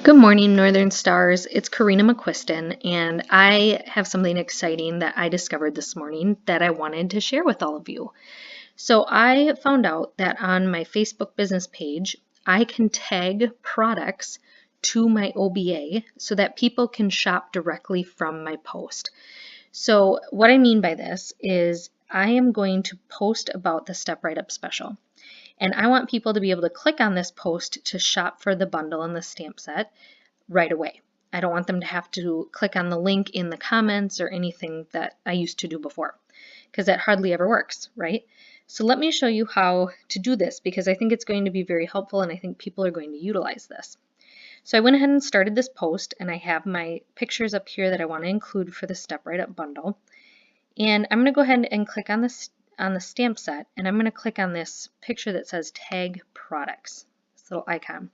Good morning, Northern Stars. It's Karina McQuiston, and I have something exciting that I discovered this morning that I wanted to share with all of you. So I found out that on my Facebook business page, I can tag products to my OBA so that people can shop directly from my post. So what I mean by this is I am going to post about the Step Right Up special. And I want people to be able to click on this post to shop for the bundle and the stamp set right away. I don't want them to have to click on the link in the comments or anything that I used to do before, because that hardly ever works, right? So let me show you how to do this, because I think it's going to be very helpful and I think people are going to utilize this. So I went ahead and started this post, and I have my pictures up here that I want to include for the Step Right Up bundle. And I'm going to go ahead and click on this on the stamp set, and I'm going to click on this picture that says Tag Products, this little icon.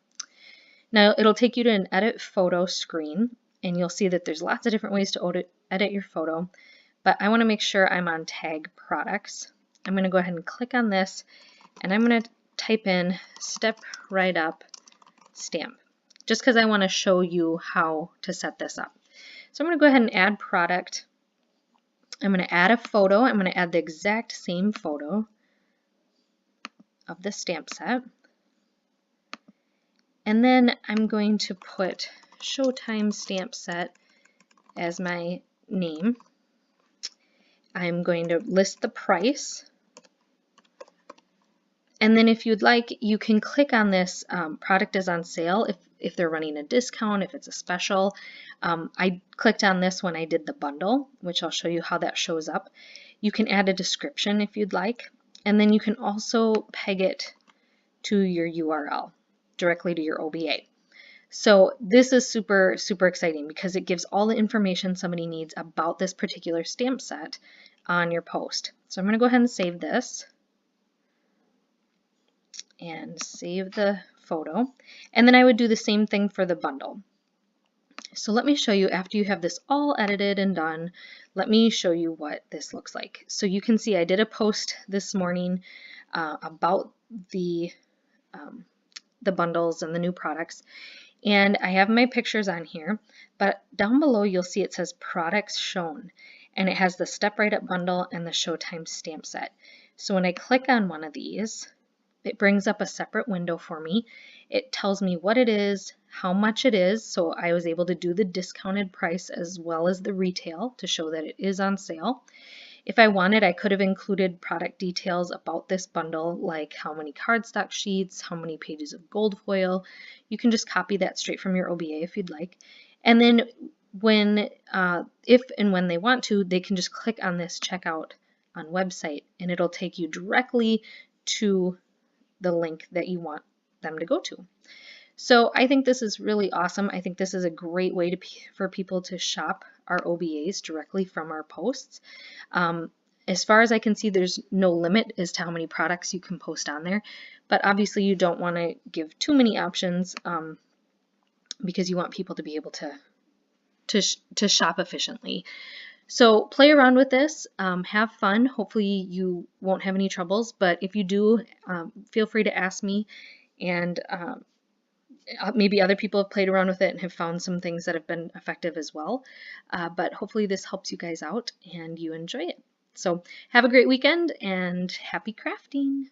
Now it'll take you to an edit photo screen, and you'll see that there's lots of different ways to edit your photo, but I want to make sure I'm on Tag Products. I'm going to go ahead and click on this, and I'm going to type in Step Right Up Stamp, just because I want to show you how to set this up. So I'm going to go ahead and add product. I'm going to add a photo. I'm going to add the exact same photo of the stamp set. And then I'm going to put Showtime Stamp Set as my name. I'm going to list the price. And then if you'd like, you can click on this product is on sale if they're running a discount, if it's a special. I clicked on this when I did the bundle, which I'll show you how that shows up. You can add a description if you'd like, and then you can also peg it to your URL directly to your OBA. So this is super, super exciting because it gives all the information somebody needs about this particular stamp set on your post. So I'm going to go ahead and save this and save the photo. And then I would do the same thing for the bundle. So let me show you, after you have this all edited and done, let me show you what this looks like. So you can see I did a post this morning about the bundles and the new products. And I have my pictures on here, but down below you'll see it says products shown, and it has the Step Right Up bundle and the Showtime stamp set. So when I click on one of these, it brings up a separate window for me. It tells me what it is, how much it is, so I was able to do the discounted price as well as the retail to show that it is on sale. If I wanted, I could have included product details about this bundle, like how many cardstock sheets, how many pages of gold foil. You can just copy that straight from your OBA if you'd like. And then when, if and when they want to, they can just click on this checkout on website, and it'll take you directly to the link that you want them to go to. So I think this is really awesome. I think this is a great way for people to shop our OBAs directly from our posts. As far as I can see, there's no limit as to how many products you can post on there, but obviously you don't want to give too many options because you want people to be able to shop efficiently. So play around with this, have fun. Hopefully you won't have any troubles, but if you do, feel free to ask me, and maybe other people have played around with it and have found some things that have been effective as well. But hopefully this helps you guys out and you enjoy it. So have a great weekend and happy crafting!